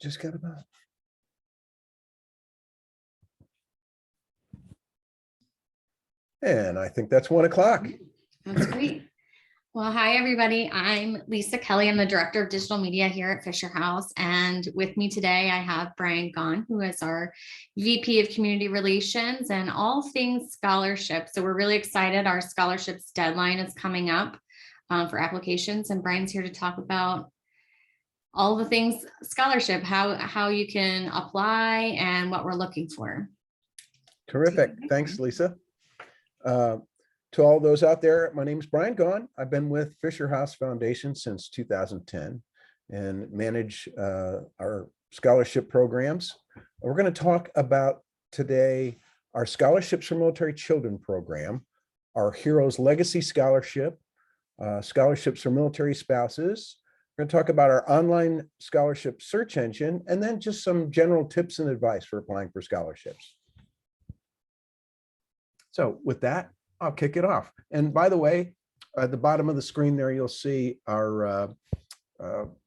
Just got about. And I think that's 1 o'clock. That's great. Well, hi, everybody. I'm Lisa Kelly. I'm the Director of Digital Media here at Fisher House. And with me today, I have Brian Gawne, who is our VP of Community Relations and all things scholarship. So we're really excited. Our scholarships deadline is coming up for applications. And Brian's here to talk about all the things scholarship, how you can apply and what we're looking for. Terrific. Thanks, Lisa. To all those out there, my name is Brian Gawne. I've been with Fisher House Foundation since 2010 and manage our scholarship programs. We're going to talk about today our Scholarships for Military Children program, our Heroes Legacy Scholarship, scholarships for military spouses. We're going to talk about our online scholarship search engine, and then just some general tips and advice for applying for scholarships. So with that, I'll kick it off. And by the way, at the bottom of the screen there, you'll see our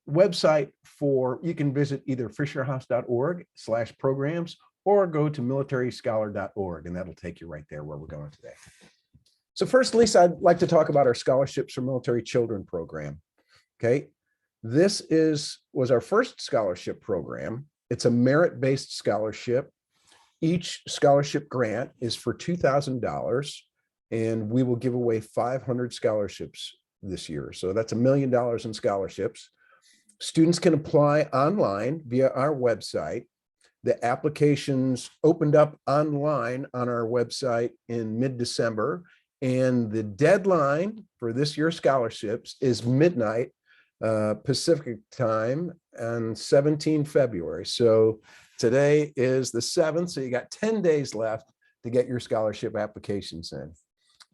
website you can visit either fisherhouse.org/programs or go to militaryscholar.org, and that'll take you right there where we're going today. So first, Lisa, I'd like to talk about our Scholarships for Military Children program. Okay, this was our first scholarship program. It's a merit-based scholarship. Each scholarship grant is for $2,000. And we will give away 500 scholarships this year. So that's $1 million in scholarships. Students can apply online via our website. The applications opened up online on our website in mid-December. And the deadline for this year's scholarships is midnight Pacific time on 17 February. So today is the 7th. So you got 10 days left to get your scholarship applications in.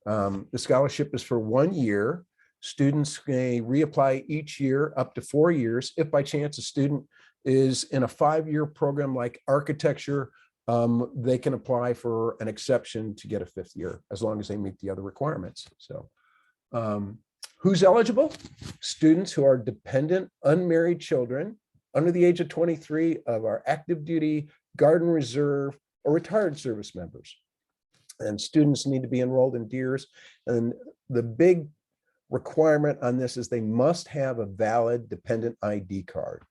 The scholarship is for 1 year. Students may reapply each year up to 4 years. If by chance a student is in a 5-year program like architecture, they can apply for an exception to get a 5th year as long as they meet the other requirements. So who's eligible? Students who are dependent, unmarried children under the age of 23 of our active duty, Guard and Reserve, or retired service members. And students need to be enrolled in DEERS. And the big requirement on this is they must have a valid dependent ID card.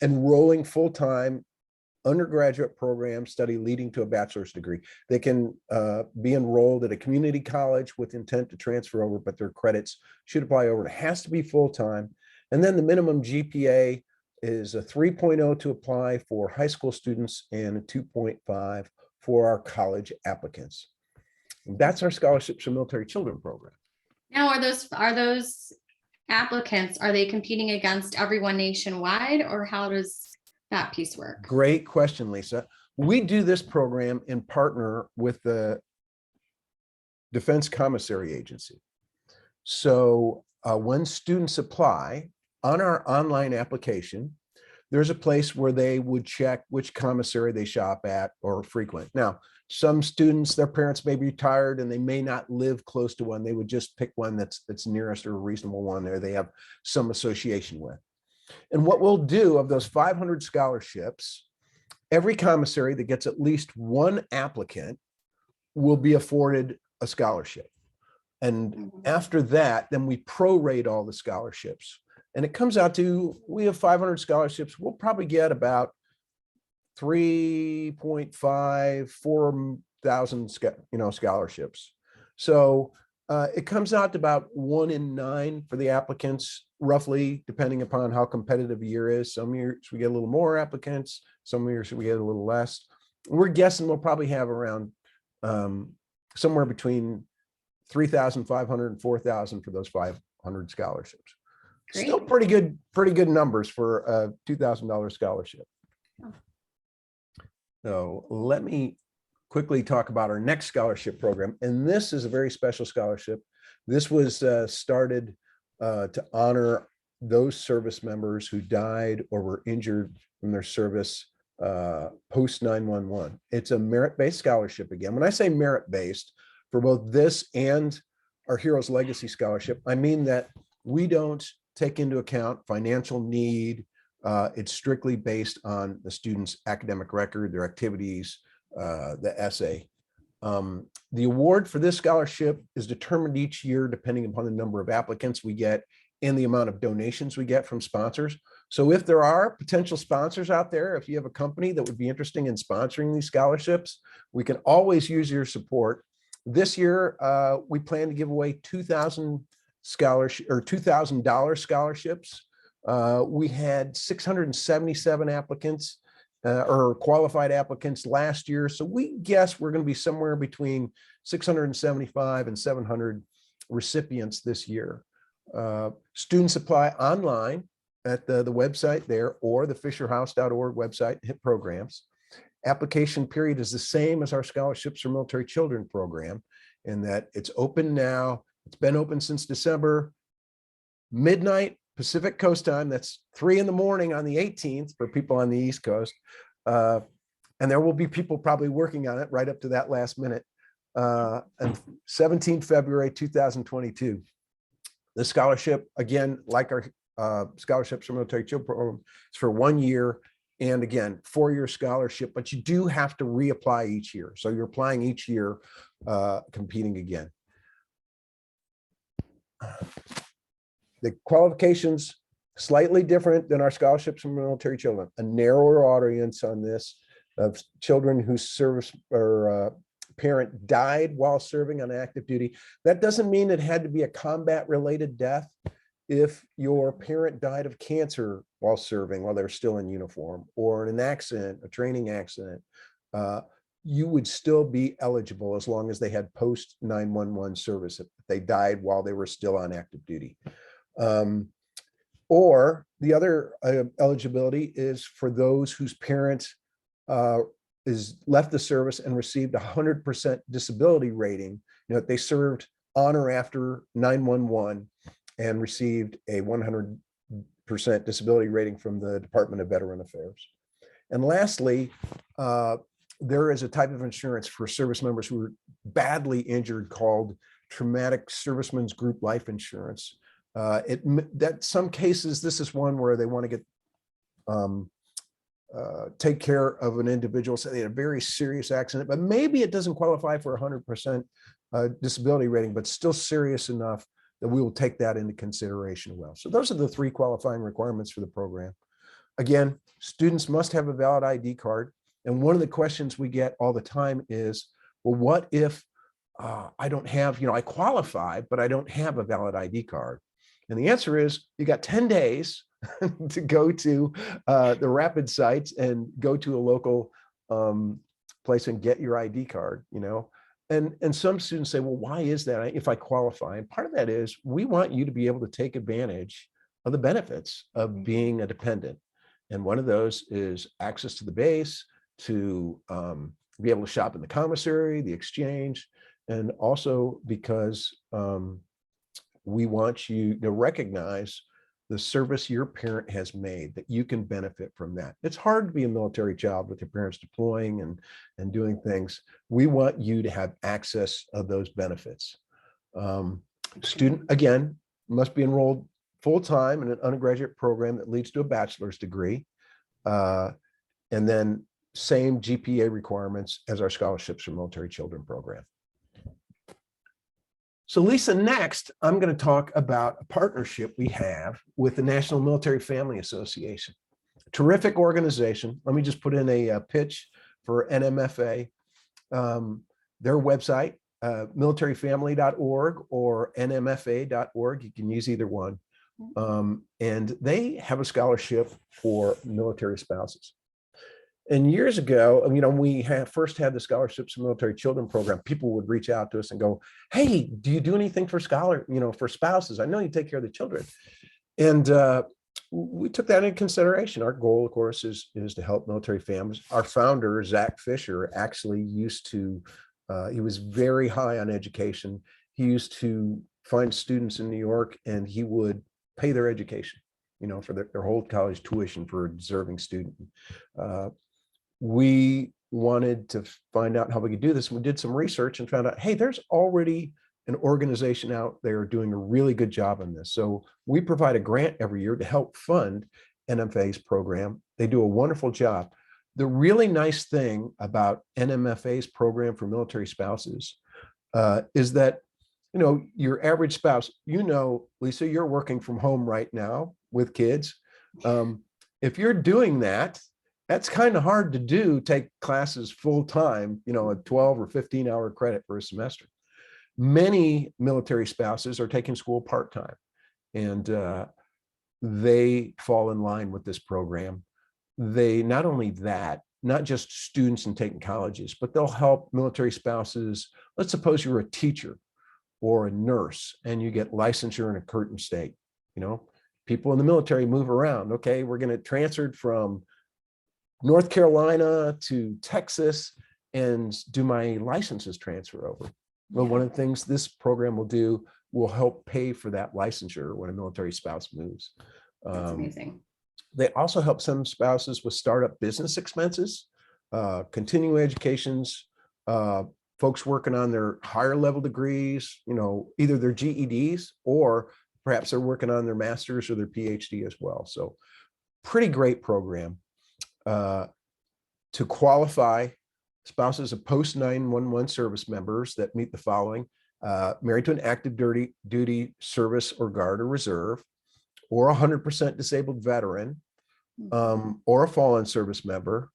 Enrolling full-time undergraduate program study leading to a bachelor's degree. They can be enrolled at a community college with intent to transfer over, but their credits should apply over. It has to be full-time. And then the minimum GPA is a 3.0 to apply for high school students and a 2.5 for our college applicants. That's our Scholarships for Military Children program. Now, are those applicants, are they competing against everyone nationwide, or how does that piece work? Great question, Lisa. We do this program in partner with the Defense Commissary Agency. So when students apply on our online application, there's a place where they would check which commissary they shop at or frequent. Now, some students, their parents may be retired and they may not live close to one. They would just pick one that's nearest or a reasonable one there they have some association with. And what we'll do of those 500 scholarships, every commissary that gets at least one applicant will be afforded a scholarship. And after that, then we prorate all the scholarships. And it comes out to, we have 500 scholarships. We'll probably get about 3.5, 4,000 scholarships. So it comes out to about 1 in 9 for the applicants, roughly, depending upon how competitive a year is. Some years we get a little more applicants, some years we get a little less. We're guessing we'll probably have around somewhere between 3,500 and 4,000 for those 500 scholarships. Great. Still pretty good numbers for a $2,000 scholarship. Oh. So let me quickly talk about our next scholarship program. And this is a very special scholarship. This was started to honor those service members who died or were injured from their service post 9/11. It's a merit-based scholarship again. When I say merit-based, for both this and our Heroes Legacy Scholarship, I mean that we don't take into account financial need It's strictly based on the student's academic record, their activities, the essay. The award for this scholarship is determined each year depending upon the number of applicants we get and the amount of donations we get from sponsors. So if there are potential sponsors out there, if you have a company that would be interested in sponsoring these scholarships, we can always use your support. This year, we plan to give away 2,000 scholarship or $2,000 scholarships. We had 677 applicants or qualified applicants last year. So we guess we're going to be somewhere between 675 and 700 recipients this year. Students apply online at the website there or the fisherhouse.org website, hit programs. Application period is the same as our Scholarships for Military Children program in that it's open now. It's been open since December, midnight Pacific Coast time. That's 3 in the morning on the 18th for people on the East Coast. And there will be people probably working on it right up to that last minute. And 17 February 2022. The scholarship, again, like our Scholarships for Military Children program, is for 1 year. And again, 4-year scholarship, but you do have to reapply each year. So you're applying each year, competing again. The qualifications slightly different than our Scholarships for Military Children, a narrower audience on this of children whose service or parent died while serving on active duty. That doesn't mean it had to be a combat related death. If your parent died of cancer while serving, while they're still in uniform, or in an accident, a training accident, you would still be eligible as long as they had post 911 service if they died while they were still on active duty. Or the other eligibility is for those whose parent left the service and received 100% disability rating. You know, they served on or after 911 and received a 100% disability rating from the Department of Veteran Affairs. And lastly, there is a type of insurance for service members who are badly injured called Traumatic Servicemen's Group Life Insurance. That some cases, this is one where they want to get take care of an individual, say they had a very serious accident, but maybe it doesn't qualify for 100% disability rating, but still serious enough that we will take that into consideration well. So those are the 3 qualifying requirements for the program. Again, students must have a valid ID card. And one of the questions we get all the time is, well, what if I don't have, I qualify, but I don't have a valid ID card? And the answer is you got 10 days to go to the rapid sites and go to a local place and get your ID card, And some students say, well, why is that if I qualify? And part of that is we want you to be able to take advantage of the benefits of being a dependent. And one of those is access to the base, to be able to shop in the commissary, the exchange, and also because we want you to recognize the service your parent has made, that you can benefit from that. It's hard to be a military child with your parents deploying and doing things. We want you to have access of those benefits. Student, again, must be enrolled full-time in an undergraduate program that leads to a bachelor's degree. And then same GPA requirements as our Scholarships for Military Children program. So Lisa, next, I'm going to talk about a partnership we have with the National Military Family Association. A terrific organization. Let me just put in a pitch for NMFA. Their website, militaryfamily.org or nmfa.org. You can use either one. And they have a scholarship for military spouses. And years ago, we first had the Scholarships for Military Children program. People would reach out to us and go, hey, do you do anything for for spouses? I know you take care of the children. And we took that into consideration. Our goal, of course, is to help military families. Our founder, Zach Fisher, actually used to, he was very high on education. He used to find students in New York and he would pay their education, for their whole college tuition for a deserving student. We wanted to find out how we could do this. We did some research and found out, hey, there's already an organization out there doing a really good job on this. So we provide a grant every year to help fund NMFA's program. They do a wonderful job. The really nice thing about NMFA's program for military spouses is that, you know, your average spouse, you know, Lisa, you're working from home right now with kids. If you're doing that, that's kind of hard to do, take classes full time, you know, a 12 or 15-hour credit for a semester. Many military spouses are taking school part-time, and they fall in line with this program. They not only that, not just students and taking colleges, but they'll help military spouses. Let's suppose you're a teacher or a nurse and you get licensure in a certain state. You know, people in the military move around. Okay, we're going to transfer from North Carolina to Texas and do my licenses transfer over. Well, one of the things this program will do will help pay for that licensure when a military spouse moves. That's amazing. They also help some spouses with startup business expenses, continuing educations, folks working on their higher level degrees, you know, either their GEDs or perhaps they're working on their master's or their PhD as well. So pretty great program. To qualify, spouses of post 911 service members that meet the following: married to an active duty service or guard or reserve, or 100% disabled veteran, or a fallen service member,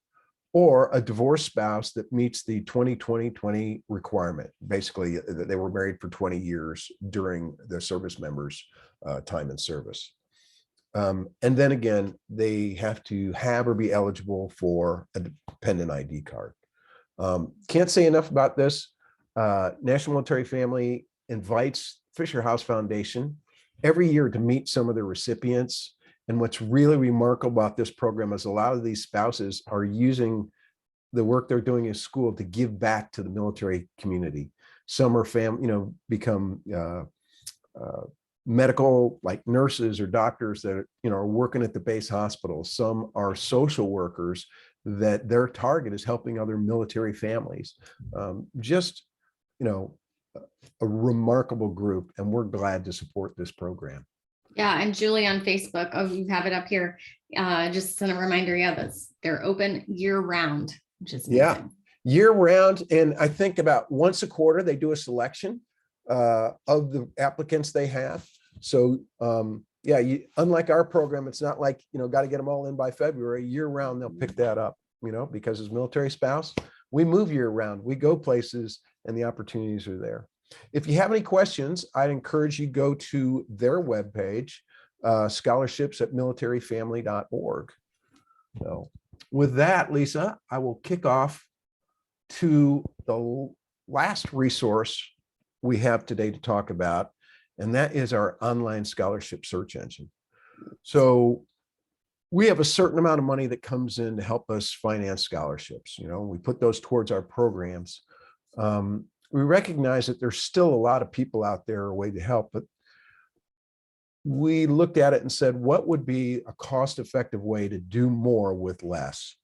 or a divorced spouse that meets the 20-20-20 requirement. Basically, they were married for 20 years during their service members' time in service. And then again, they have to have or be eligible for a dependent ID card. Can't say enough about this. National Military Family invites Fisher House Foundation every year to meet some of their recipients. And what's really remarkable about this program is a lot of these spouses are using the work they're doing in school to give back to the military community. Some are become medical, like nurses or doctors that are working at the base hospitals. Some are social workers that their target is helping other military families. Just a remarkable group, and we're glad to support this program. Yeah, and Julie on Facebook, oh, you have it up here. Just send a reminder. Yeah, they're open year round, which is amazing. Year round. And I think about once a quarter, they do a selection of the applicants they have. So unlike our program, it's not like, got to get them all in by February. Year round, they'll pick that up, because as military spouse, we move year round, we go places, and the opportunities are there. If you have any questions, I'd encourage you go to their webpage, scholarships@militaryfamily.org. So with that, Lisa, I will kick off to the last resource we have today to talk about, and that is our online scholarship search engine. So we have a certain amount of money that comes in to help us finance scholarships. We put those towards our programs. We recognize that there's still a lot of people out there a way to help, but we looked at it and said, what would be a cost-effective way to do more with less?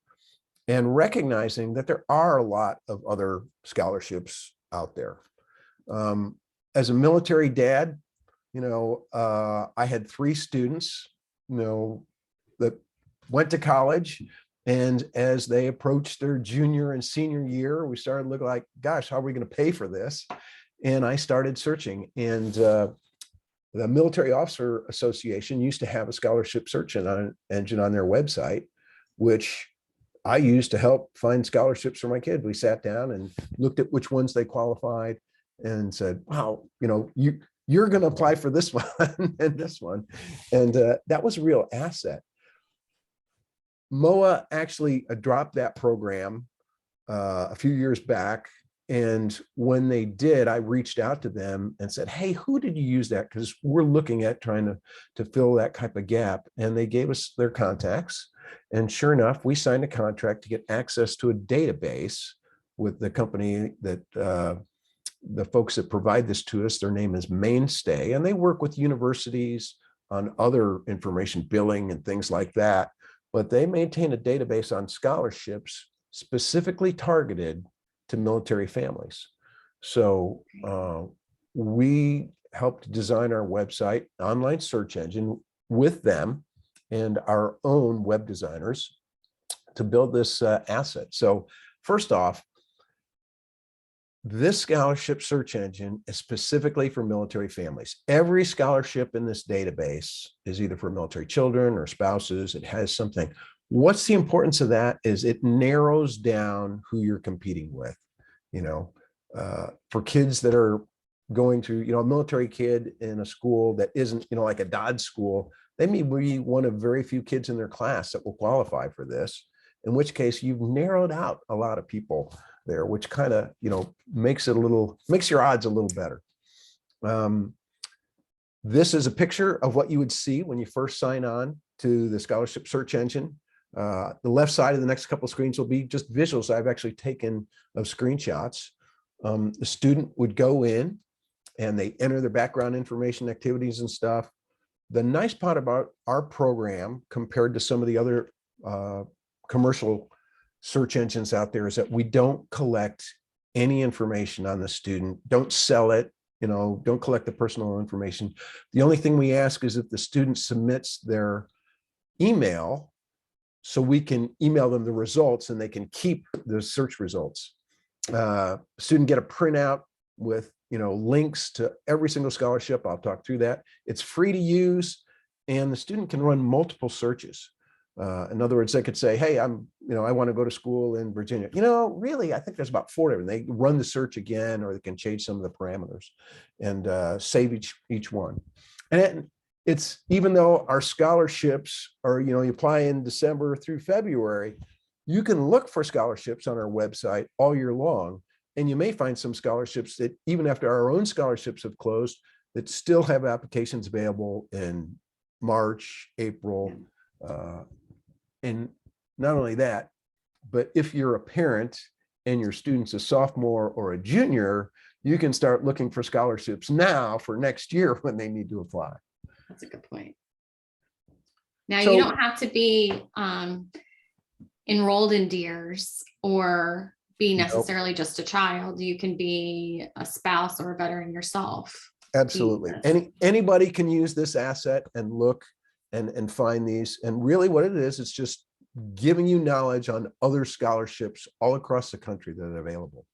And recognizing that there are a lot of other scholarships out there. As a military dad, I had 3 students, that went to college. And as they approached their junior and senior year, we started looking like, gosh, how are we going to pay for this? And I started searching. And the Military Officer Association used to have a scholarship search engine on their website, which I used to help find scholarships for my kid. We sat down and looked at which ones they qualified and said, wow, you're going to apply for this one and this one. And that was a real asset. MOA actually dropped that program a few years back. And when they did, I reached out to them and said, hey, who did you use that? Because we're looking at trying to fill that type of gap. And they gave us their contacts. And sure enough, we signed a contract to get access to a database with the company that the folks that provide this to us. Their name is Mainstay, and they work with universities on other information billing and things like that. But they maintain a database on scholarships specifically targeted to military families. So we helped design our website, online search engine with them. and our own web designers to build this asset. So first off, this scholarship search engine is specifically for military families. Every scholarship in this database is either for military children or spouses. It has something. What's the importance of that is it narrows down who you're competing with. You know, for kids that are going through, you know, a military kid in a school that isn't, you know, like a Dodge school, they may be one of very few kids in their class that will qualify for this, in which case you've narrowed out a lot of people there, which kind of, you know, makes your odds a little better. This is a picture of what you would see when you first sign on to the scholarship search engine. The left side of the next couple of screens will be just visuals I've actually taken of screenshots. The student would go in and they enter their background information, activities and stuff. The nice part about our program compared to some of the other commercial search engines out there is that we don't collect any information on the student, don't sell it, you know, don't collect the personal information. The only thing we ask is if the student submits their email, so we can email them the results and they can keep the search results. Student get a printout with, you know, links to every single scholarship. I'll talk through that. It's free to use and the student can run multiple searches. In other words, they could say, hey, I want to go to school in Virginia. You know, really, I think there's about 4 of them. They run the search again, or they can change some of the parameters and save each one. And it's, even though our scholarships are, you know, you apply in December through February, you can look for scholarships on our website all year long. And you may find some scholarships that even after our own scholarships have closed, that still have applications available in March, April. And not only that, but if you're a parent and your student's a sophomore or a junior, you can start looking for scholarships now for next year when they need to apply. That's a good point. Now, So, you don't have to be enrolled in DEERS or be necessarily just a child. You can be a spouse or a veteran yourself. Absolutely. Anybody can use this asset and look and find these. And really what it is, it's just giving you knowledge on other scholarships all across the country that are available.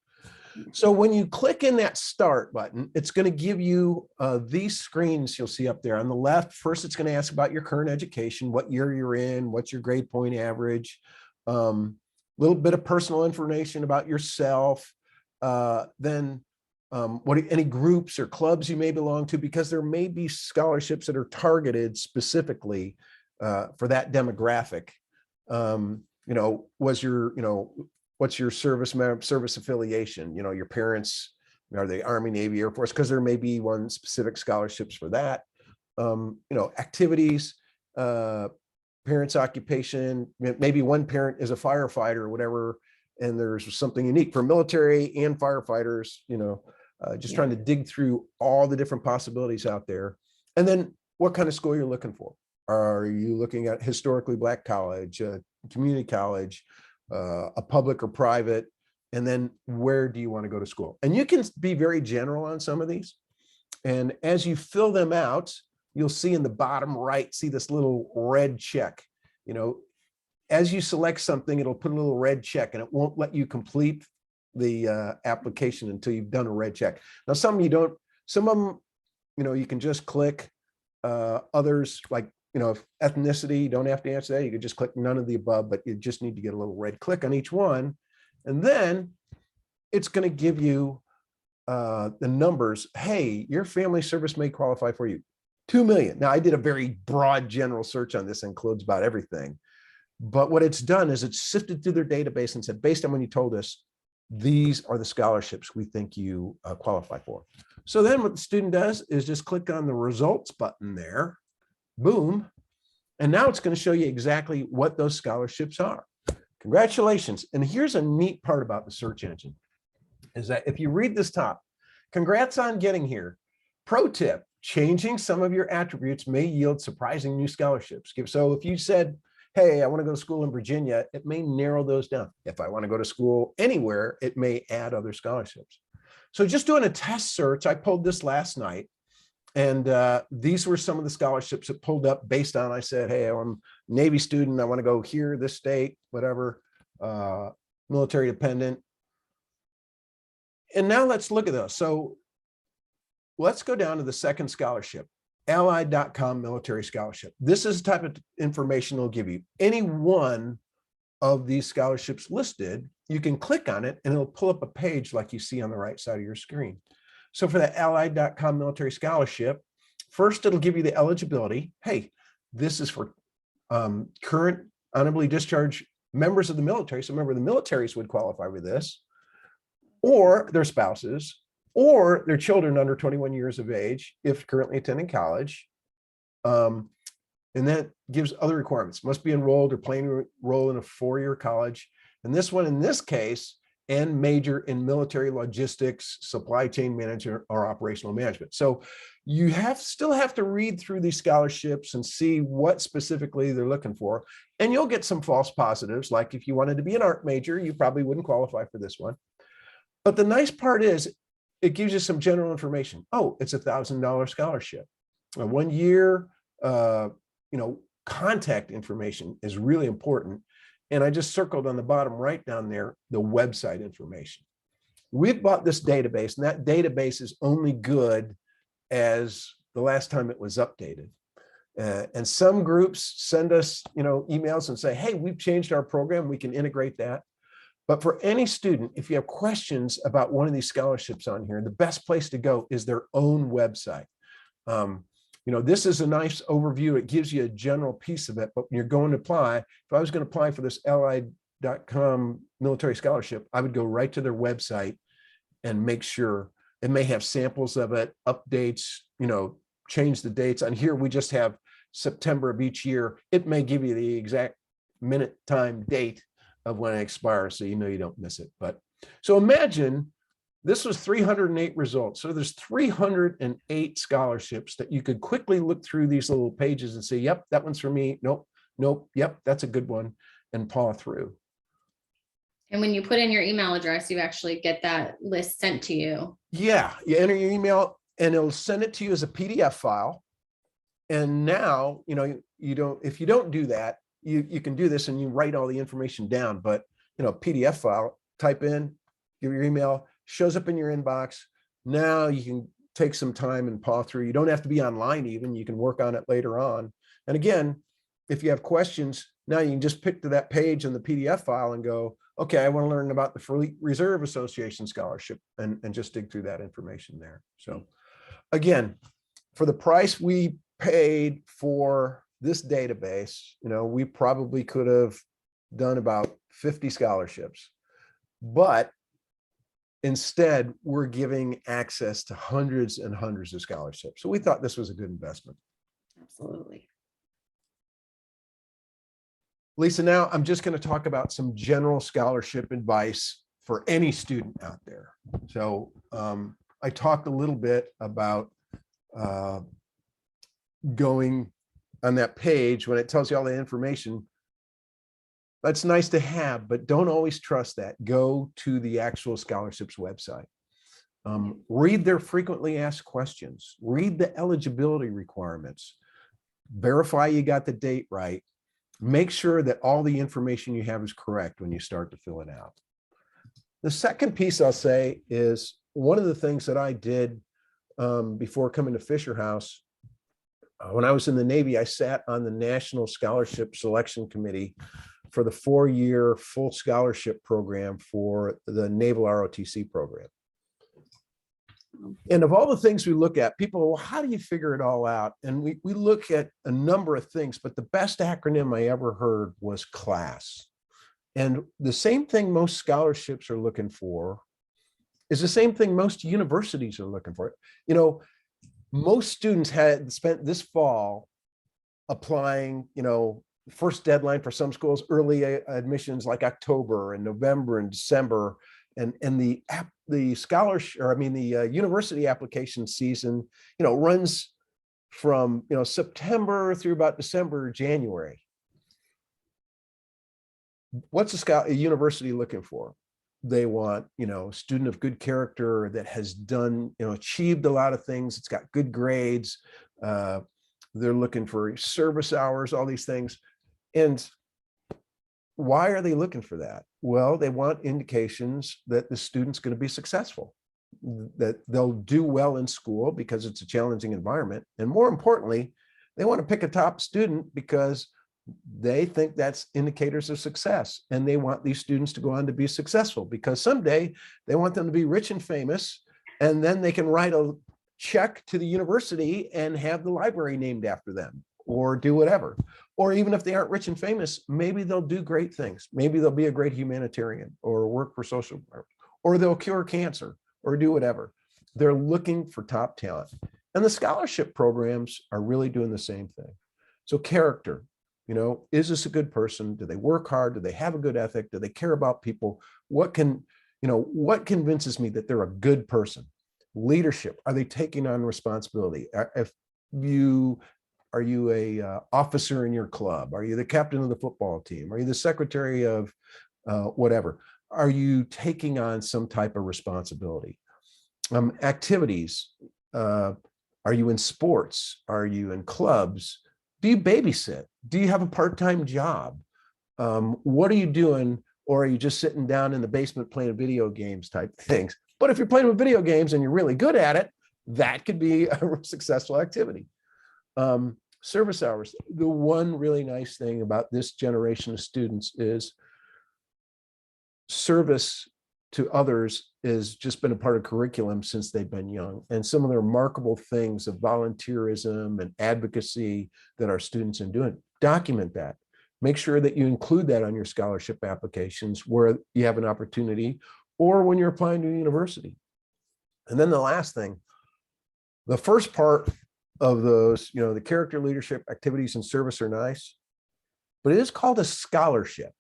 So when you click in that start button, it's going to give you these screens you'll see up there on the left. First, it's going to ask about your current education, what year you're in, what's your grade point average, little bit of personal information about yourself, then any groups or clubs you may belong to, because there may be scholarships that are targeted specifically for that demographic. What's your service affiliation? You know, your parents, are they Army, Navy, Air Force? Because there may be one specific scholarships for that. Activities, parents' occupation, maybe one parent is a firefighter or whatever, and there's something unique for military and firefighters, just trying to dig through all the different possibilities out there. And then what kind of school you're looking for. Are you looking at historically Black college, community college, a public or private? And then where do you want to go to school? And you can be very general on some of these. And as you fill them out, you'll see in the bottom right, see this little red check. As you select something, it'll put a little red check and it won't let you complete the application until you've done a red check. Now, some you don't, some of them, you can just click. Others, like, ethnicity, you don't have to answer that. You could just click none of the above, but you just need to get a little red click on each one. And then it's going to give you the numbers. Hey, your family service may qualify for you. 2 million. Now, I did a very broad general search on this, includes about everything. But what it's done is it's sifted through their database and said, based on when you told us, these are the scholarships we think you qualify for. So then what the student does is just click on the results button there, boom. And now it's going to show you exactly what those scholarships are. Congratulations. And here's a neat part about the search engine is that if you read this top, congrats on getting here. Pro tip, changing some of your attributes may yield surprising new scholarships. So if you said, hey, I want to go to school in Virginia, it may narrow those down. If I want to go to school anywhere, it may add other scholarships. So just doing a test search, I pulled this last night, And these were some of the scholarships that pulled up based on, I said, hey, I'm a Navy student. I want to go here, this state, whatever, military dependent. And now let's look at those. So let's go down to the second scholarship, allied.com military scholarship. This is the type of information they'll give you. Any one of these scholarships listed, you can click on it and it'll pull up a page like you see on the right side of your screen. So for the allied.com military scholarship, first it'll give you the eligibility. Hey, this is for current honorably discharged members of the military. So remember, the militaries would qualify for this, or their spouses, or their children under 21 years of age, if currently attending college. And that gives other requirements. Must be enrolled or plan to enroll in a four-year college. And this one, in this case, and major in military logistics, supply chain management, or operational management. So you still have to read through these scholarships and see what specifically they're looking for. And you'll get some false positives. Like if you wanted to be an art major, you probably wouldn't qualify for this one. But the nice part is it gives you some general information. Oh, it's $1,000 scholarship. 1 year, contact information is really important. And I just circled on the bottom right down there, the website information. We've bought this database, and that database is only good as the last time it was updated. And some groups send us, emails and say, hey, we've changed our program. We can integrate that. But for any student, if you have questions about one of these scholarships on here, the best place to go is their own website. This is a nice overview. It gives you a general piece of it, but when you're going to apply, if I was going to apply for this allied.com military scholarship, I would go right to their website and make sure. It may have samples of it, updates, change the dates. On here, we just have September of each year. It may give you the exact minute, time, date of when it expires, so you don't miss it. But so imagine this was 308 results. So there's 308 scholarships that you could quickly look through these little pages and say, yep, that one's for me. Nope. Yep, that's a good one, and paw through. And when you put in your email address, you actually get that list sent to you. Yeah, you enter your email and it'll send it to you as a PDF file. And now, if you don't do that, you can do this and you write all the information down, but PDF file, type in, give your email, shows up in your inbox. Now you can take some time and paw through. You don't have to be online even. You can work on it later on. And again, if you have questions, now you can just pick to that page in the PDF file and go, okay, I want to learn about the Fleet Reserve Association scholarship, and just dig through that information there. So again, for the price we paid for this database, we probably could have done about 50 scholarships, but instead we're giving access to hundreds and hundreds of scholarships. So we thought this was a good investment. Absolutely. Lisa, now I'm just going to talk about some general scholarship advice for any student out there. So I talked a little bit about going on that page when it tells you all the information. That's nice to have, but don't always trust that. Go to the actual scholarships website. Read their frequently asked questions. Read the eligibility requirements. Verify you got the date right. Make sure that all the information you have is correct when you start to fill it out. The second piece I'll say is one of the things that I did before coming to Fisher House. When I was in the Navy, I sat on the National Scholarship Selection Committee for the 4-year full scholarship program for the Naval ROTC program. And of all the things we look at, people, well, how do you figure it all out? And we look at a number of things, but the best acronym I ever heard was CLASS. And the same thing most scholarships are looking for is the same thing most universities are looking for. Most students had spent this fall applying, first deadline for some schools, early admissions like October and November and December. And the scholarship, the university application season, runs from, September through about December, January. What's a university looking for? They want, student of good character that has done, achieved a lot of things. It's got good grades. They're looking for service hours, all these things. And why are they looking for that? Well, they want indications that the student's going to be successful, that they'll do well in school because it's a challenging environment. And more importantly, they want to pick a top student because they think that's indicators of success. And they want these students to go on to be successful because someday they want them to be rich and famous. And then they can write a check to the university and have the library named after them or do whatever. Or even if they aren't rich and famous, maybe they'll do great things. Maybe they'll be a great humanitarian or work for social, or they'll cure cancer or do whatever. They're looking for top talent. And the scholarship programs are really doing the same thing. So character, is this a good person? Do they work hard? Do they have a good ethic? Do they care about people? What convinces me that they're a good person? Leadership, are they taking on responsibility? Are you a officer in your club? Are you the captain of the football team? Are you the secretary of whatever? Are you taking on some type of responsibility? Activities, are you in sports? Are you in clubs? Do you babysit? Do you have a part-time job? What are you doing? Or are you just sitting down in the basement playing video games type things? But if you're playing with video games and you're really good at it, that could be a successful activity. Service hours. The one really nice thing about this generation of students is service to others has just been a part of curriculum since they've been young. And some of the remarkable things of volunteerism and advocacy that our students are doing, document that. Make sure that you include that on your scholarship applications where you have an opportunity or when you're applying to a university. And then the last thing, the first part of those, the character, leadership, activities, and service are nice, but it is called a scholarship.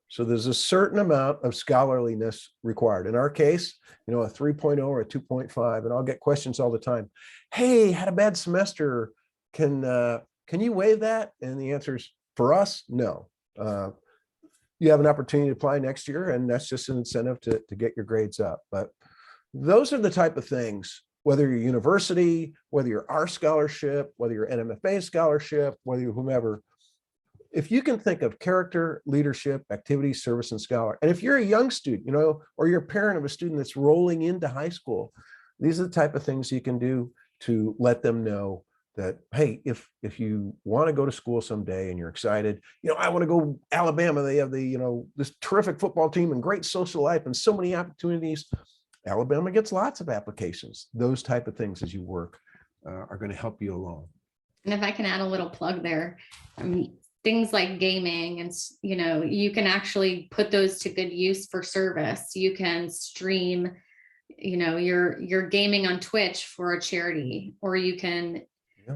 So there's a certain amount of scholarliness required. In our case, a 3.0 or a 2.5, and I'll get questions all the time. Hey, had a bad semester. Can you waive that? And the answer is, for us, no. You have an opportunity to apply next year, and that's just an incentive to get your grades up. But those are the type of things, whether you're university, whether you're our scholarship, whether you're NMFA scholarship, whether you're whomever, if you can think of character, leadership, activity, service, and scholar, and if you're a young student, or you're a parent of a student that's rolling into high school, these are the type of things you can do to let them know that, hey, if you want to go to school someday and you're excited, I want to go Alabama. They have this terrific football team and great social life and so many opportunities. Alabama gets lots of applications. Those type of things as you work are going to help you along. And if I can add a little plug there, things like gaming and, you can actually put those to good use for service. You can stream, your gaming on Twitch for a charity, or you can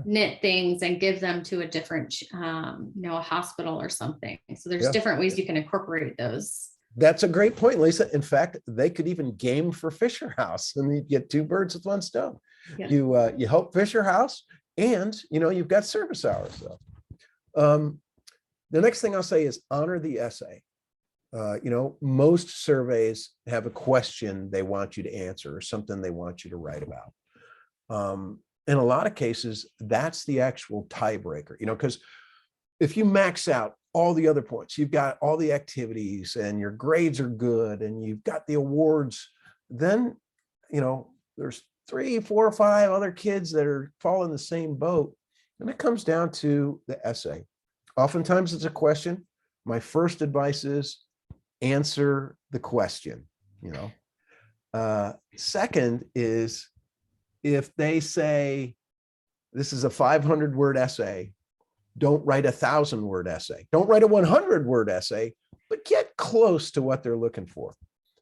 knit things and give them to a different, a hospital or something. So there's different ways you can incorporate those. That's a great point, Lisa. In fact, they could even game for Fisher House, and you get two birds with one stone. Yeah. You help Fisher House, and you've got service hours. So, the next thing I'll say is honor the essay. Most surveys have a question they want you to answer or something they want you to write about. In a lot of cases, that's the actual tiebreaker. Because if you max out all the other points, you've got all the activities and your grades are good and you've got the awards, then, there's 3, 4, or 5 other kids that fall in the same boat. And it comes down to the essay. Oftentimes it's a question. My first advice is answer the question, Second is, if they say, this is a 500-word essay, don't write a 1,000-word essay. Don't write a 100-word essay, but get close to what they're looking for.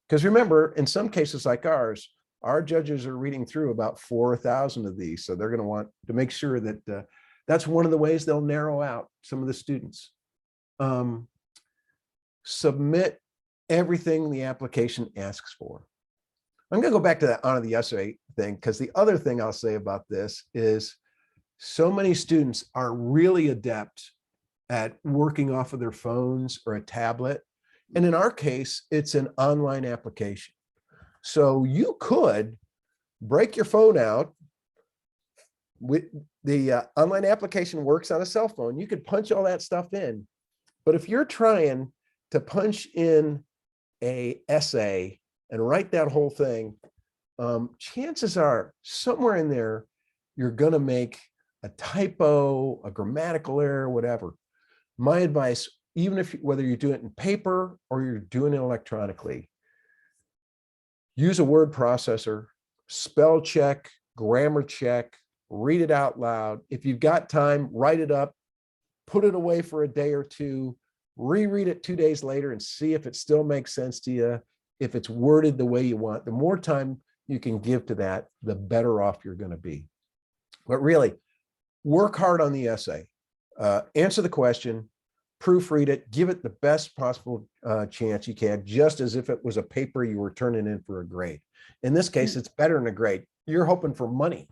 Because remember, in some cases like ours, our judges are reading through about 4,000 of these. So they're going to want to make sure that that's one of the ways they'll narrow out some of the students. Submit everything the application asks for. I'm going to go back to that honor the essay thing, because the other thing I'll say about this is so many students are really adept at working off of their phones or a tablet. And in our case, it's an online application. So you could break your phone out. With the online application works on a cell phone. You could punch all that stuff in. But if you're trying to punch in a essay and write that whole thing, chances are somewhere in there, you're going to make a typo, a grammatical error, whatever. My advice, even if whether you're doing it in paper or you're doing it electronically, use a word processor, spell check, grammar check, read it out loud. If you've got time, write it up, put it away for a day or two, reread it 2 days later and see if it still makes sense to you, if it's worded the way you want. The more time you can give to that, the better off you're going to be. But really, work hard on the essay. Answer the question, proofread it, give it the best possible chance you can, just as if it was a paper you were turning in for a grade. In this case, it's better than a grade. You're hoping for money.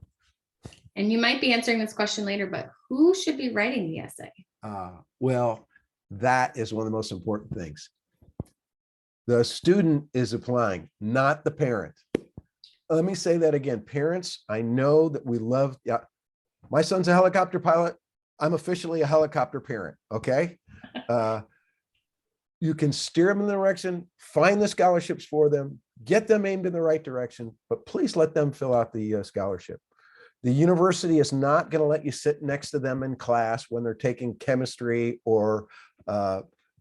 And you might be answering this question later, but who should be writing the essay? Well, that is one of the most important things. The student is applying, not the parent. Let me say that again. Parents, I know that we love, yeah, my son's a helicopter pilot. I'm officially a helicopter parent, okay? You can steer them in the direction, find the scholarships for them, get them aimed in the right direction, but please let them fill out the scholarship. The university is not going to let you sit next to them in class when they're taking chemistry or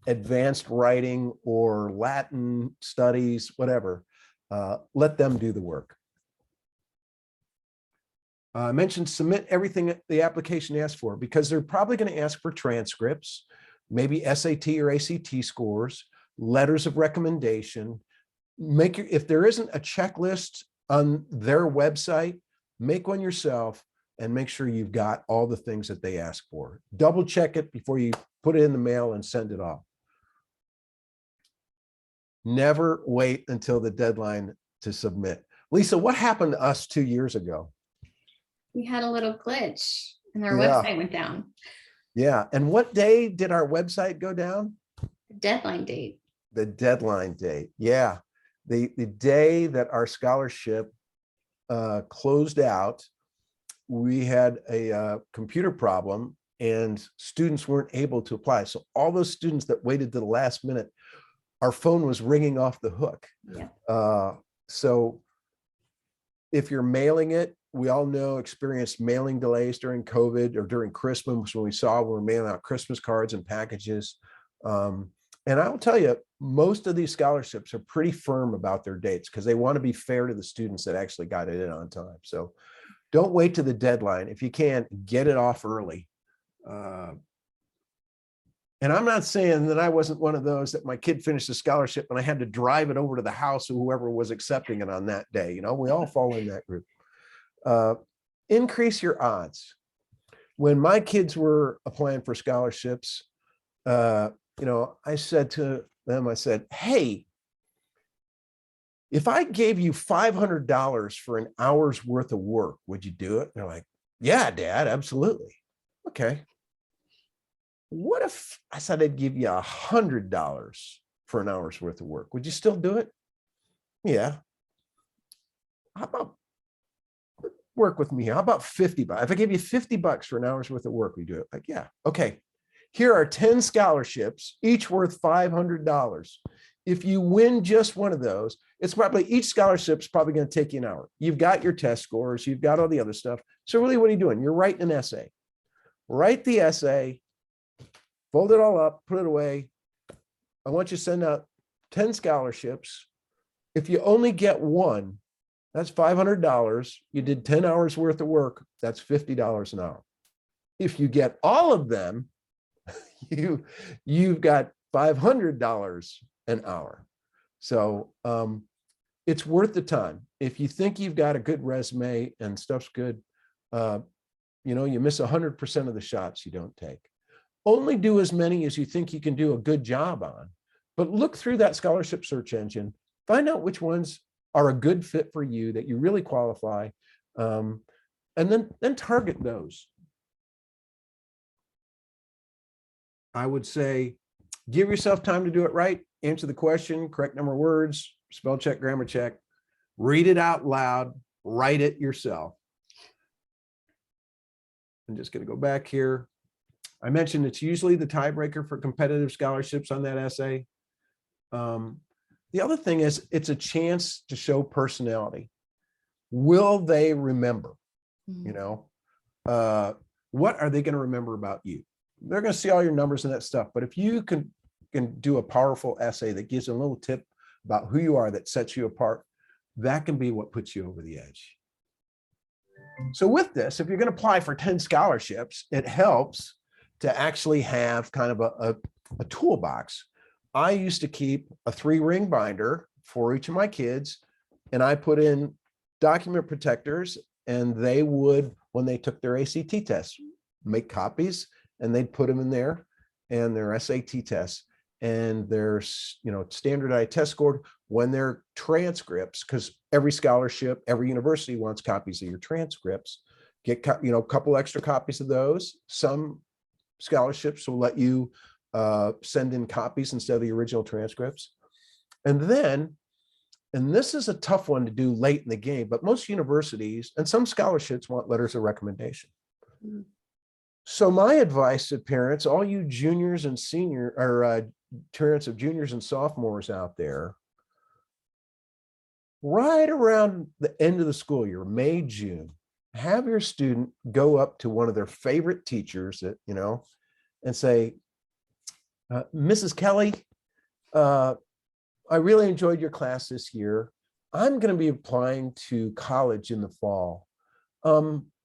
advanced writing or Latin studies, whatever. Let them do the work. I mentioned submit everything the application asks for, because they're probably going to ask for transcripts, maybe SAT or ACT scores, letters of recommendation. If there isn't a checklist on their website, make one yourself and make sure you've got all the things that they ask for. Double check it before you put it in the mail and send it off. Never wait until the deadline to submit. Lisa, what happened to us 2 years ago? We had a little glitch and our Yeah. website went down. Yeah. And what day did our website go down? The deadline date. The deadline date. Yeah. The day that our scholarship closed out, we had a computer problem and students weren't able to apply. So all those students that waited to the last minute, our phone was ringing off the hook. Yeah. So if you're mailing it, we all know experienced mailing delays during COVID or during Christmas when we were mailing out Christmas cards and packages. And I will tell you, most of these scholarships are pretty firm about their dates because they want to be fair to the students that actually got it in on time. So don't wait to the deadline. If you can, get it off early. And I'm not saying that I wasn't one of those that my kid finished a scholarship and I had to drive it over to the house of whoever was accepting it on that day. You know, we all fall in that group. Increase your odds. When my kids were applying for scholarships, you know, I said to them, I said, hey, if I gave you $500 for an hour's worth of work, would you do it? They're like, yeah, Dad, absolutely. Okay. What if I said I'd give you $100 for an hour's worth of work? Would you still do it? Yeah. How about work with me? How about $50? If I gave you $50 for an hour's worth of work, we do it. Like, yeah. Okay. Here are 10 scholarships, each worth $500. If you win just one of those, it's probably each scholarship is probably going to take you an hour. You've got your test scores, you've got all the other stuff. So really, what are you doing? You're writing an essay. Write the essay, fold it all up, put it away. I want you to send out 10 scholarships. If you only get one, that's $500. You did 10 hours worth of work. That's $50 an hour. If you get all of them, you've got $500 an hour. So it's worth the time. If you think you've got a good resume and stuff's good, you know, you miss 100% of the shots you don't take. Only do as many as you think you can do a good job on, but look through that scholarship search engine, find out which ones are a good fit for you that you really qualify, and then target those. I would say, give yourself time to do it right. answer the question, correct number of words, spell check, grammar check, read it out loud, write it yourself. I'm just going to go back here. I mentioned it's usually the tiebreaker for competitive scholarships on that essay. The other thing is it's a chance to show personality. Will they remember? You know, what are they going to remember about you? They're going to see all your numbers and that stuff. But if you can do a powerful essay that gives a little tip about who you are, that sets you apart, that can be what puts you over the edge. So with this, if you're going to apply for 10 scholarships, it helps to actually have kind of a toolbox. I used to keep a 3-ring binder for each of my kids, and I put in document protectors, and they would, when they took their ACT tests, make copies, and they'd put them in there, and their SAT tests and their, you know, standardized test score, when their transcripts, because every scholarship, every university wants copies of your transcripts, get, you know, a couple extra copies of those. Some scholarships will let you send in copies instead of the original transcripts. And then, and this is a tough one to do late in the game, but most universities and some scholarships want letters of recommendation. So my advice to parents, all you juniors and senior, or parents of juniors and sophomores out there, right around the end of the school year, May, June, have your student go up to one of their favorite teachers that, you know, and say, Mrs. Kelly, I really enjoyed your class this year. I'm going to be applying to college in the fall.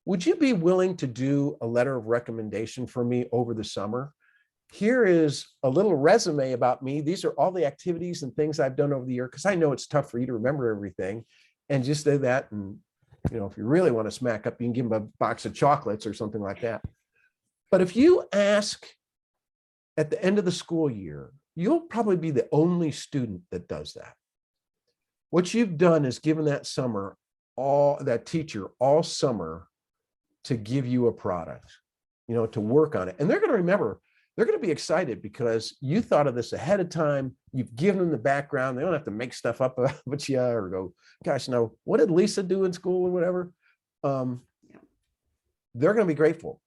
Would you be willing to do a letter of recommendation for me over the summer? Here is a little resume about me. These are all the activities and things I've done over the year, because I know it's tough for you to remember everything. And just say that, and you know, if you really want to smack up, you can give them a box of chocolates or something like that. But if you ask at the end of the school year, you'll probably be the only student that does that. What you've done is given that teacher all summer to give you a product, you know, to work on it. And they're going to remember, they're going to be excited because you thought of this ahead of time. You've given them the background. They don't have to make stuff up about you or go, gosh, no, what did Lisa do in school or whatever? They're going to be grateful.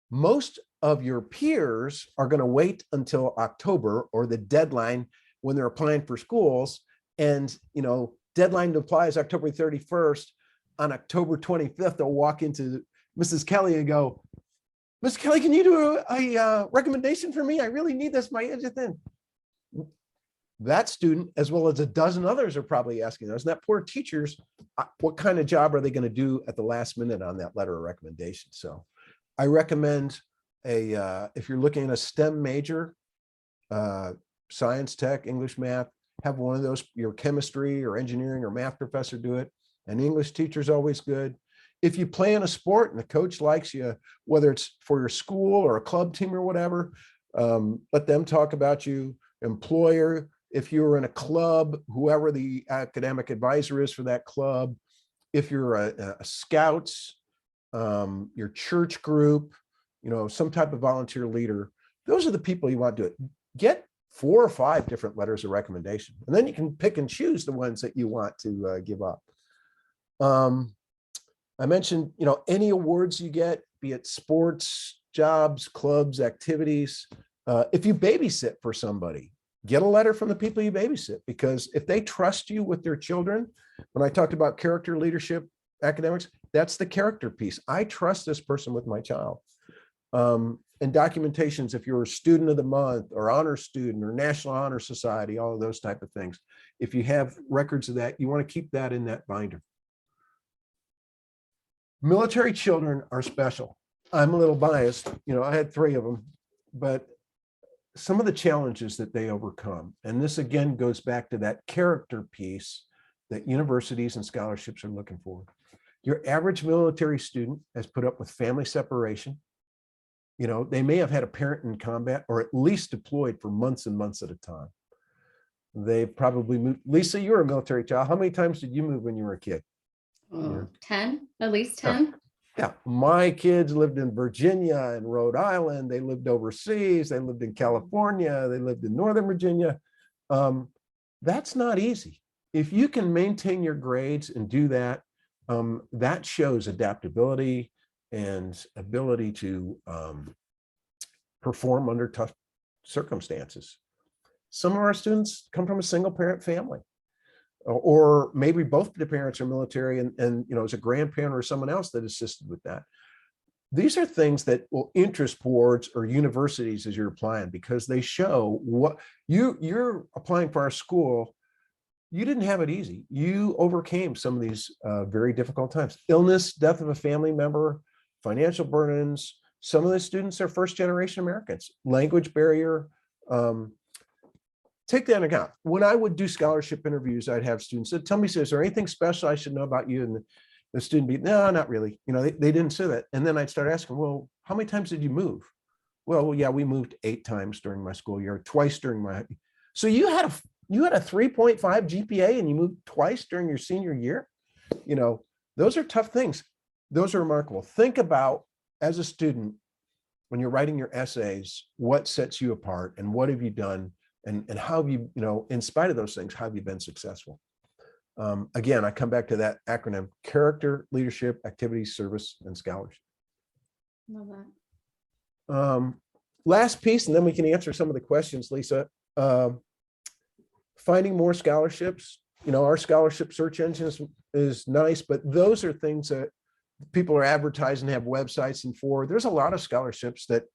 Most of your peers are going to wait until October, or the deadline when they're applying for schools. And, you know, deadline to apply is October 31st. On October 25th, they'll walk into Mrs. Kelly and go, Mrs. Kelly, can you do a recommendation for me? I really need this. My edge thing. That student, as well as a dozen others, are probably asking those. And that poor teachers, what kind of job are they going to do at the last minute on that letter of recommendation? So I recommend if you're looking at a STEM major, science, tech, English, math, have one of those, your chemistry or engineering or math professor do it. An English teacher is always good. If you play in a sport and the coach likes you, whether it's for your school or a club team or whatever, let them talk about you. Employer, if you're in a club, whoever the academic advisor is for that club, if you're a scouts, your church group, you know, some type of volunteer leader, those are the people you want to do it. Get 4 or 5 different letters of recommendation, and then you can pick and choose the ones that you want to give up. I mentioned, you know, any awards you get, be it sports, jobs, clubs, activities. If you babysit for somebody, get a letter from the people you babysit, because if they trust you with their children, when I talked about character, leadership, academics, that's the character piece. I trust this person with my child. And documentations, if you're a student of the month or honor student or National Honor Society, all of those type of things. If you have records of that, you want to keep that in that binder. Military children are special. I'm a little biased, you know, I had 3 of them, but some of the challenges that they overcome, and this again goes back to that character piece that universities and scholarships are looking for. Your average military student has put up with family separation. You know, they may have had a parent in combat or at least deployed for months and months at a time. They probably moved. Lisa, you're a military child. How many times did you move when you were a kid? 10, at least 10. Yeah, my kids lived in Virginia and Rhode Island. They lived overseas. They lived in California. They lived in Northern Virginia. That's not easy. If you can maintain your grades and do that, that shows adaptability and ability to perform under tough circumstances. Some of our students come from a single parent family, or maybe both the parents are military and as a grandparent or someone else that assisted with that. These are things that will interest boards or universities as you're applying, because they show what you're applying for our school. You didn't have it easy. You overcame some of these very difficult times: illness, death of a family member, financial burdens. Some of the students are first generation Americans, language barrier. Take that into account. When I would do scholarship interviews, I'd have students say, tell me, is there anything special I should know about you? And the student be, no, not really. They didn't say that. And then I'd start asking, well, how many times did you move? Well, yeah, we moved 8 times during my school year, twice during my, so you had a 3.5 GPA and you moved twice during your senior year. Those are tough things. Those are remarkable. Think about, as a student, when you're writing your essays, what sets you apart and what have you done, and how have you, in spite of those things, how have you been successful? Again, I come back to that acronym: character, leadership, activities, service, and scholarship. Love that. Last piece, and then we can answer some of the questions, Lisa. Finding more scholarships. Our scholarship search engine is nice, but those are things that people are advertising, have websites and for. There's a lot of scholarships that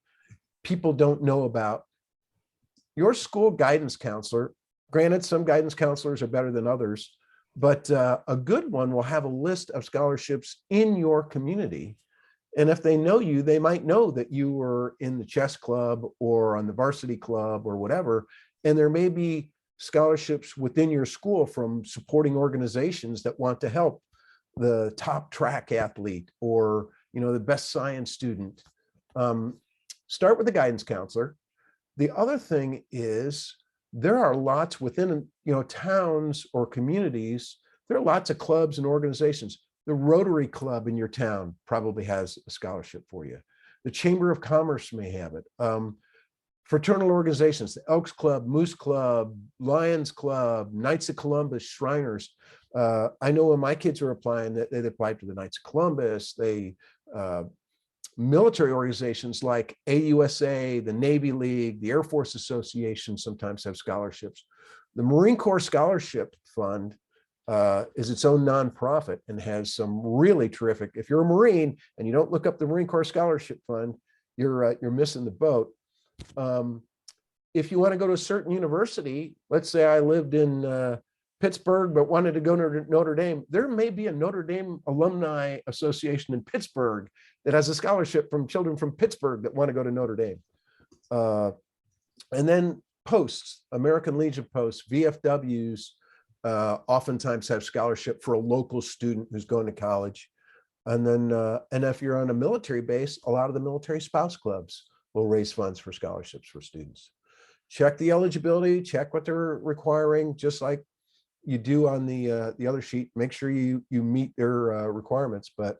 people don't know about. Your school guidance counselor, granted, some guidance counselors are better than others, but a good one will have a list of scholarships in your community. And if they know you, they might know that you were in the chess club or on the varsity club or whatever. And there may be scholarships within your school from supporting organizations that want to help the top track athlete or, the best science student. Start with the guidance counselor. The other thing is, there are lots within, towns or communities. There are lots of clubs and organizations. The Rotary Club in your town probably has a scholarship for you. The Chamber of Commerce may have it. Fraternal organizations, the Elks Club, Moose Club, Lions Club, Knights of Columbus, Shriners. I know when my kids were applying, that they applied to the Knights of Columbus. They military organizations like AUSA, the Navy League, the Air Force Association sometimes have scholarships. The Marine Corps Scholarship Fund is its own nonprofit and has some really terrific. If you're a Marine and you don't look up the Marine Corps Scholarship Fund, you're missing the boat. If you want to go to a certain university, let's say I lived in Pittsburgh, but wanted to go to Notre Dame, there may be a Notre Dame Alumni Association in Pittsburgh that has a scholarship from children from Pittsburgh that want to go to Notre Dame. And then posts, American Legion posts, VFWs oftentimes have scholarship for a local student who's going to college. And then, and if you're on a military base, a lot of the military spouse clubs will raise funds for scholarships for students. Check the eligibility, check what they're requiring, just like you do on the other sheet. Make sure you meet their requirements. But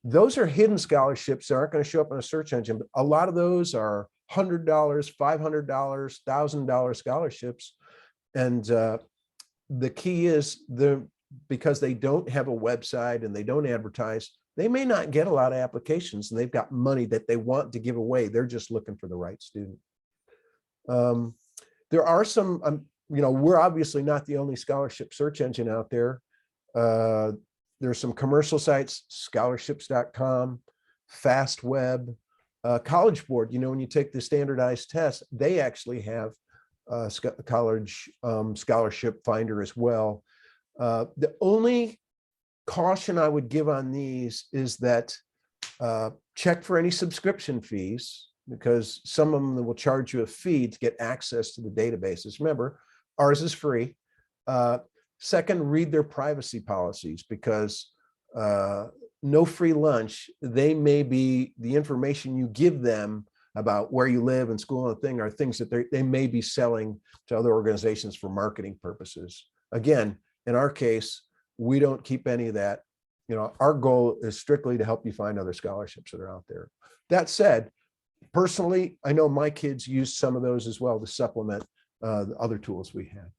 those are hidden scholarships that aren't going to show up on a search engine. But a lot of those are $100, $500, $1,000 scholarships. And the key is, because they don't have a website and they don't advertise, they may not get a lot of applications, and they've got money that they want to give away. They're just looking for the right student. There are some, we're obviously not the only scholarship search engine out there. There's some commercial sites, scholarships.com, FastWeb, College Board. When you take the standardized test, they actually have a college scholarship finder as well. The only caution I would give on these is that check for any subscription fees, because some of them will charge you a fee to get access to the databases. Remember, ours is free. Second, read their privacy policies, because no free lunch. They may be, the information you give them about where you live and school and thing are things that they may be selling to other organizations for marketing purposes. Again, in our case, we don't keep any of that. Our goal is strictly to help you find other scholarships that are out there. That said, personally, I know my kids use some of those as well to supplement the other tools we had.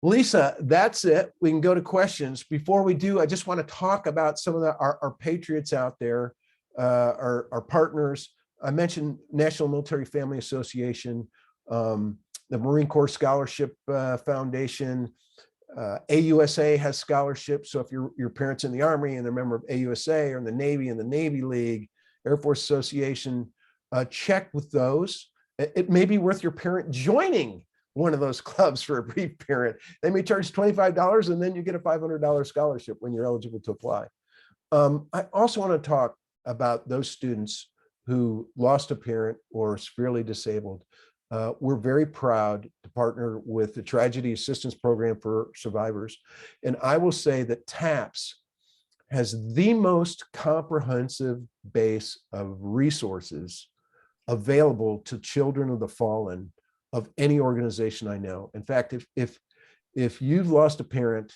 Lisa, that's it. We can go to questions. Before we do, I just want to talk about some of our patriots out there, our partners. I mentioned National Military Family Association, the Marine Corps Scholarship Foundation. AUSA has scholarships. So if your parents in the Army and they're a member of AUSA, or in the Navy and the Navy League, Air Force Association, check with those. It may be worth your parent joining one of those clubs for a brief period. They may charge $25 and then you get a $500 scholarship when you're eligible to apply. I also want to talk about those students who lost a parent or are severely disabled. We're very proud to partner with the Tragedy Assistance Program for Survivors. And I will say that TAPS has the most comprehensive base of resources available to children of the fallen of any organization I know. In fact, if you've lost a parent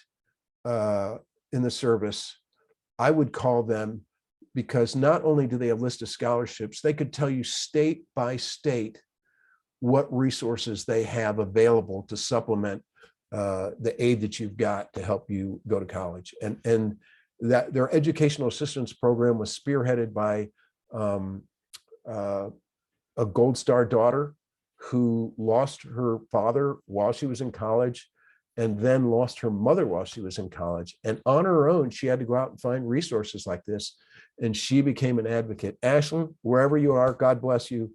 in the service, I would call them, because not only do they have a list of scholarships, they could tell you state by state what resources they have available to supplement the aid that you've got to help you go to college. And that their educational assistance program was spearheaded by a Gold Star daughter who lost her father while she was in college, and then lost her mother while she was in college. And on her own, she had to go out and find resources like this. And she became an advocate. Ashlyn, wherever you are, God bless you.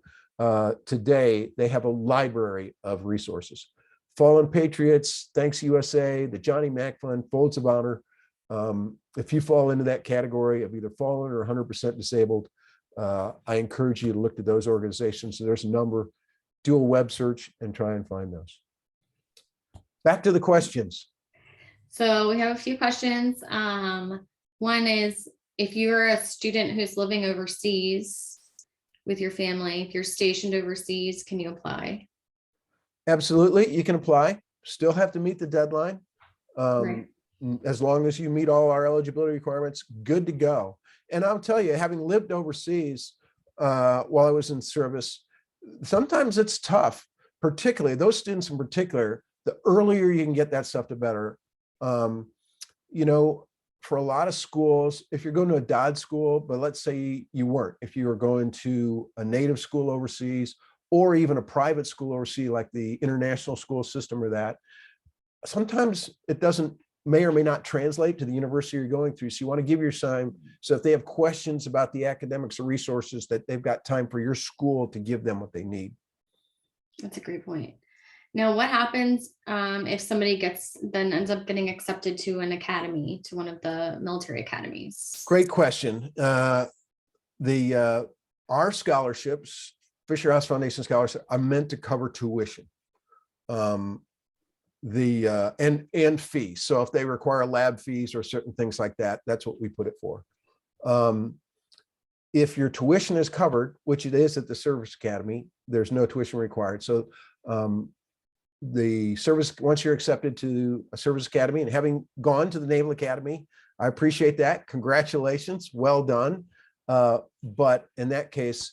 Today, they have a library of resources. Fallen Patriots, Thanks USA, the Johnny Mack Fund, Folds of Honor. If you fall into that category of either fallen or 100% disabled, I encourage you to look to those organizations. So there's a number. Do a web search and try and find those. Back to the questions. So we have a few questions. One is, if you're a student who's living overseas with your family, if you're stationed overseas, can you apply? Absolutely, you can apply. Still have to meet the deadline. Right. As long as you meet all our eligibility requirements, good to go. And I'll tell you, having lived overseas while I was in service, sometimes it's tough, particularly those students in particular. The earlier you can get that stuff, the better. You know, for a lot of schools, if you're going to a DOD school, but let's say you weren't, if you were going to a native school overseas, or even a private school overseas, like the international school system or that, sometimes it may or may not translate to the university you're going through. So you want to give your time. So if they have questions about the academics or resources, that they've got time for your school to give them what they need. That's a great point. Now, what happens if somebody ends up getting accepted to an academy, to one of the military academies? Great question. Our scholarships, Fisher House Foundation scholarships, are meant to cover tuition. And fees. So if they require lab fees or certain things like that, that's what we put it for. If your tuition is covered, which it is at the service academy, there's no tuition required. So the service, once you're accepted to a service academy, and having gone to the Naval Academy, I appreciate that. Congratulations, well done. But in that case,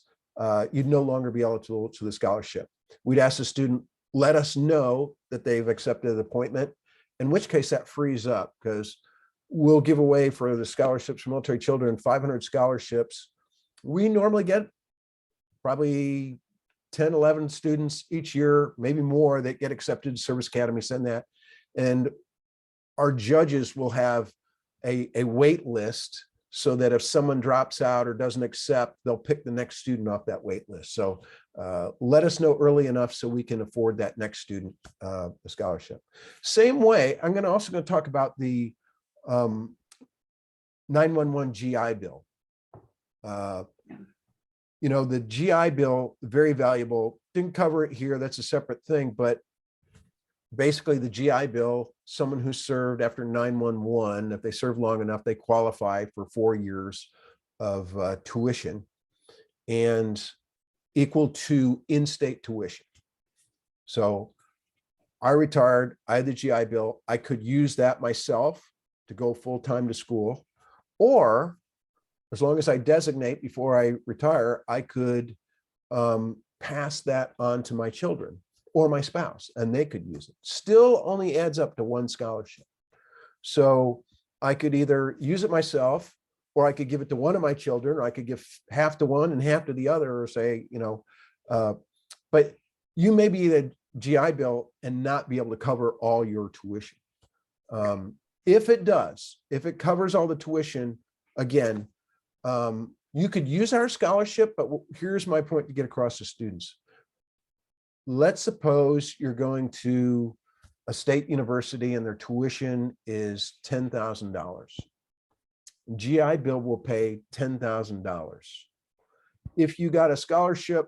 you'd no longer be eligible to the scholarship. We'd ask the student, let us know that they've accepted the appointment, in which case that frees up, because we'll give away for the scholarships for military children 500 scholarships. We normally get probably 10, 11 students each year, maybe more, that get accepted to service academy, send that. And our judges will have a wait list, so that if someone drops out or doesn't accept, they'll pick the next student off that wait list. So let us know early enough so we can afford that next student the scholarship. Same way, I'm also going to talk about the 911 GI Bill. You know, the GI Bill, very valuable. Didn't cover it here. That's a separate thing. But basically, the GI Bill, someone who served after 911, if they served long enough, they qualify for 4 years of tuition, and equal to in-state tuition. So I retired, I had the GI Bill. I could use that myself to go full-time to school, or as long as I designate before I retire, I could pass that on to my children or my spouse, and they could use it. Still only adds up to one scholarship. So I could either use it myself, or I could give it to one of my children, or I could give half to one and half to the other, or say, but you may be the GI Bill and not be able to cover all your tuition. If it does, if it covers all the tuition, again, you could use our scholarship, but here's my point to get across to students. Let's suppose you're going to a state university and their tuition is $10,000. GI Bill will pay $10,000. If you got a scholarship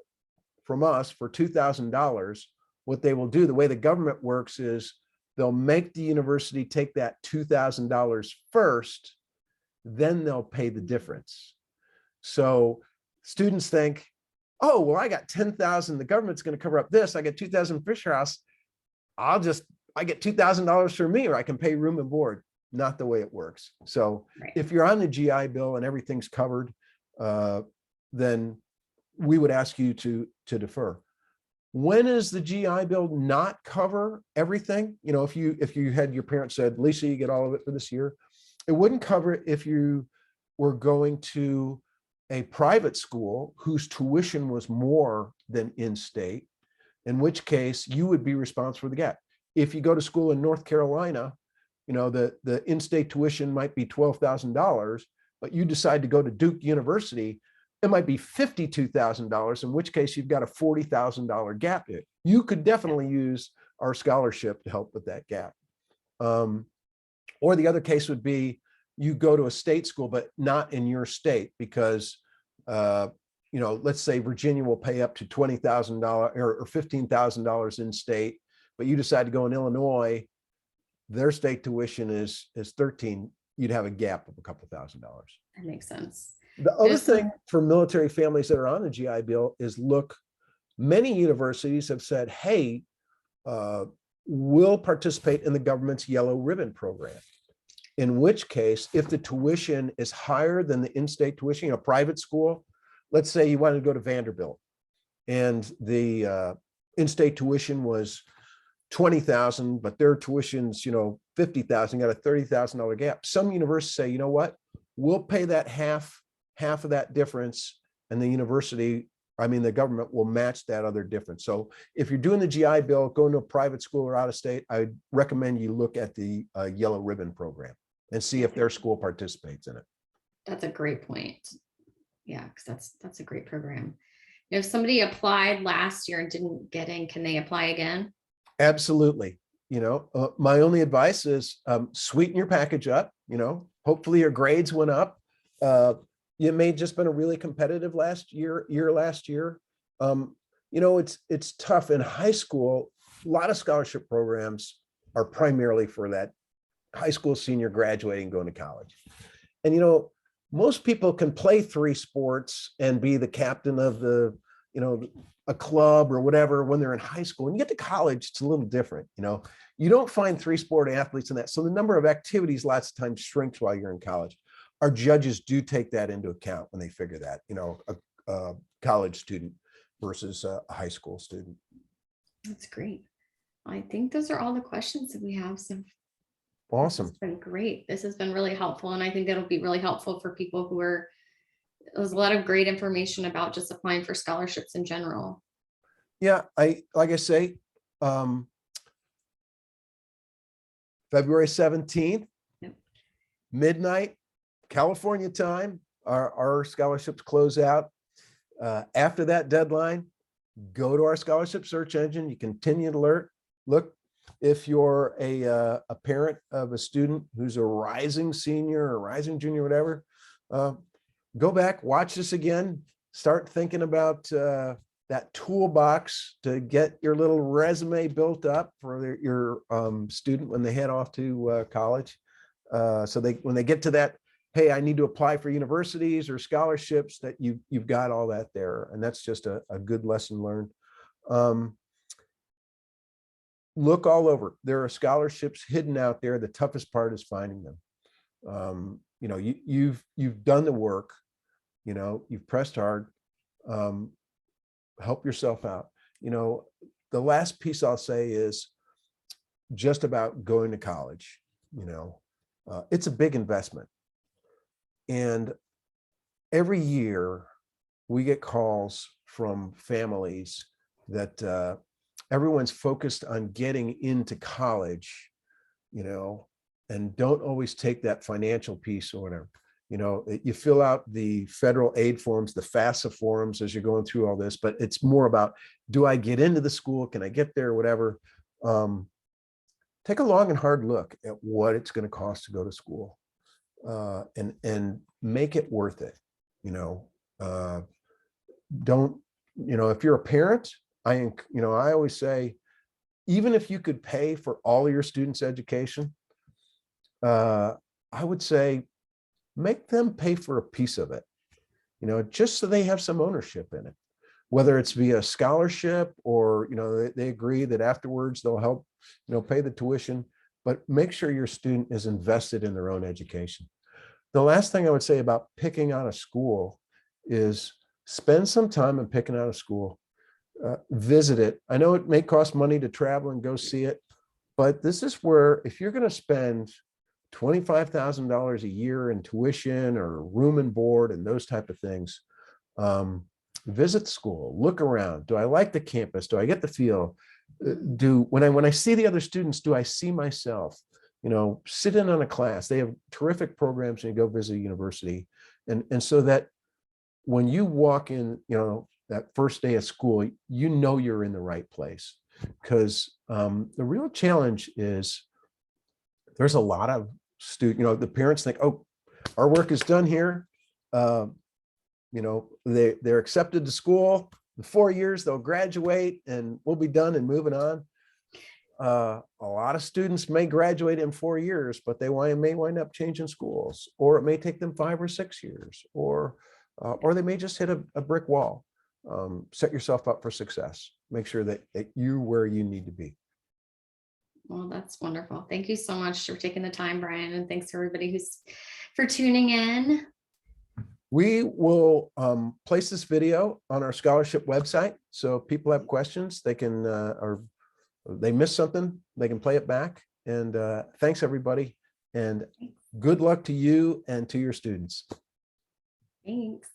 from us for $2,000, what they will do, the way the government works is they'll make the university take that $2,000 first, then they'll pay the difference. So students think, oh, well, I got 10,000, the government's going to cover up this. I get 2,000 Fisher House. I get $2,000 for me, or I can pay room and board. Not the way it works. So if you're on the GI Bill and everything's covered, then we would ask you to defer. When is the GI Bill not cover everything? If you had your parents said, Lisa, you get all of it for this year, it wouldn't cover it if you were going to a private school whose tuition was more than in-state, in which case you would be responsible for the gap. If you go to school in North Carolina, the in-state tuition might be $12,000, but you decide to go to Duke University, it might be $52,000, in which case you've got a $40,000 gap. You could definitely use our scholarship to help with that gap. Or the other case would be you go to a state school, but not in your state, because let's say Virginia will pay up to $20,000 or $15,000 in state, but you decide to go in Illinois, their state tuition is 13, you'd have a gap of a couple $1,000. That makes sense. The other thing for military families that are on the GI Bill is, look, many universities have said, hey, we'll participate in the government's yellow ribbon program. In which case, if the tuition is higher than the in-state tuition, a private school, let's say you wanted to go to Vanderbilt and the in-state tuition was $20,000, but their tuition's, $50,000, got a $30,000 gap. Some universities say, you know what, we'll pay that half of that difference, and the government will match that other difference. So if you're doing the GI Bill, going to a private school or out of state, I recommend you look at the yellow ribbon program and see if their school participates in it. That's a great point. Yeah, because that's a great program. If somebody applied last year and didn't get in, can they apply again? Absolutely. My only advice is sweeten your package up. Hopefully your grades went up. You may have just been a really competitive last year. It's tough in high school. A lot of scholarship programs are primarily for that high school senior graduating, going to college. And, most people can play 3 sports and be the captain of a club or whatever when they're in high school. When you get to college, it's a little different. You don't find 3-sport athletes in that. So the number of activities lots of times shrinks while you're in college. Our judges do take that into account when they figure that, a college student versus a high school student. That's great. I think those are all the questions that we have. So awesome. It's been great. This has been really helpful. And I think that'll be really helpful for people there's a lot of great information about just applying for scholarships in general. Yeah, like I say, February 17th, Yep. midnight, California time, our scholarships close out. After that deadline, go to our scholarship search engine. You continue to look. If you're a parent of a student who's a rising senior or rising junior, whatever, go back, watch this again, start thinking about that toolbox to get your little resume built up for your student when they head off to college. So when they get to that, hey, I need to apply for universities or scholarships, that you've got all that there. And that's just a good lesson learned. Look all over. There are scholarships hidden out there. The toughest part is finding them. You've done the work, you've pressed hard. help yourself out. You know, the last piece I'll say is just about going to college. You know, it's a big investment. And every year we get calls from families that everyone's focused on getting into college, you know, and don't always take that financial piece or whatever. You know, you fill out the federal aid forms, the FAFSA forms as you're going through all this, but it's more about, do I get into the school? Can I get there? Whatever. Take a long and hard look at what it's going to cost to go to school, and make it worth it. You know, don't, you know, if you're a parent, I always say, even if you could pay for all of your students' education, I would say make them pay for a piece of it, you know, just so they have some ownership in it, whether it's via scholarship or, you know, they agree that afterwards they'll help, you know, pay the tuition, but make sure your student is invested in their own education. The last thing I would say about picking out a school is spend some time in picking out a school, visit it. I know it may cost money to travel and go see it, but this is where, if you're going to spend $25,000 a year in tuition or room and board and those type of things, visit school, look around. Do I like the campus? Do I get the feel? When I see the other students, do I see myself? You know, sit in on a class. They have terrific programs, and you go visit a university. And so that when you walk in, you know, that first day of school, you know you're in the right place. Because the real challenge is there's a lot of students, you know, the parents think, oh, our work is done here. You know, they're accepted to school. In 4 years, they'll graduate and we'll be done and moving on. A lot of students may graduate in 4 years, but they may wind up changing schools, or it may take them 5 or 6 years, or they may just hit a brick wall. Set yourself up for success. Make sure that you're where you need to be. Well, that's wonderful. Thank you so much for taking the time, Brian, and thanks to everybody for tuning in. We will place this video on our scholarship website. So if people have questions, they can, or they missed something, they can play it back. And thanks, everybody. And good luck to you and to your students. Thanks.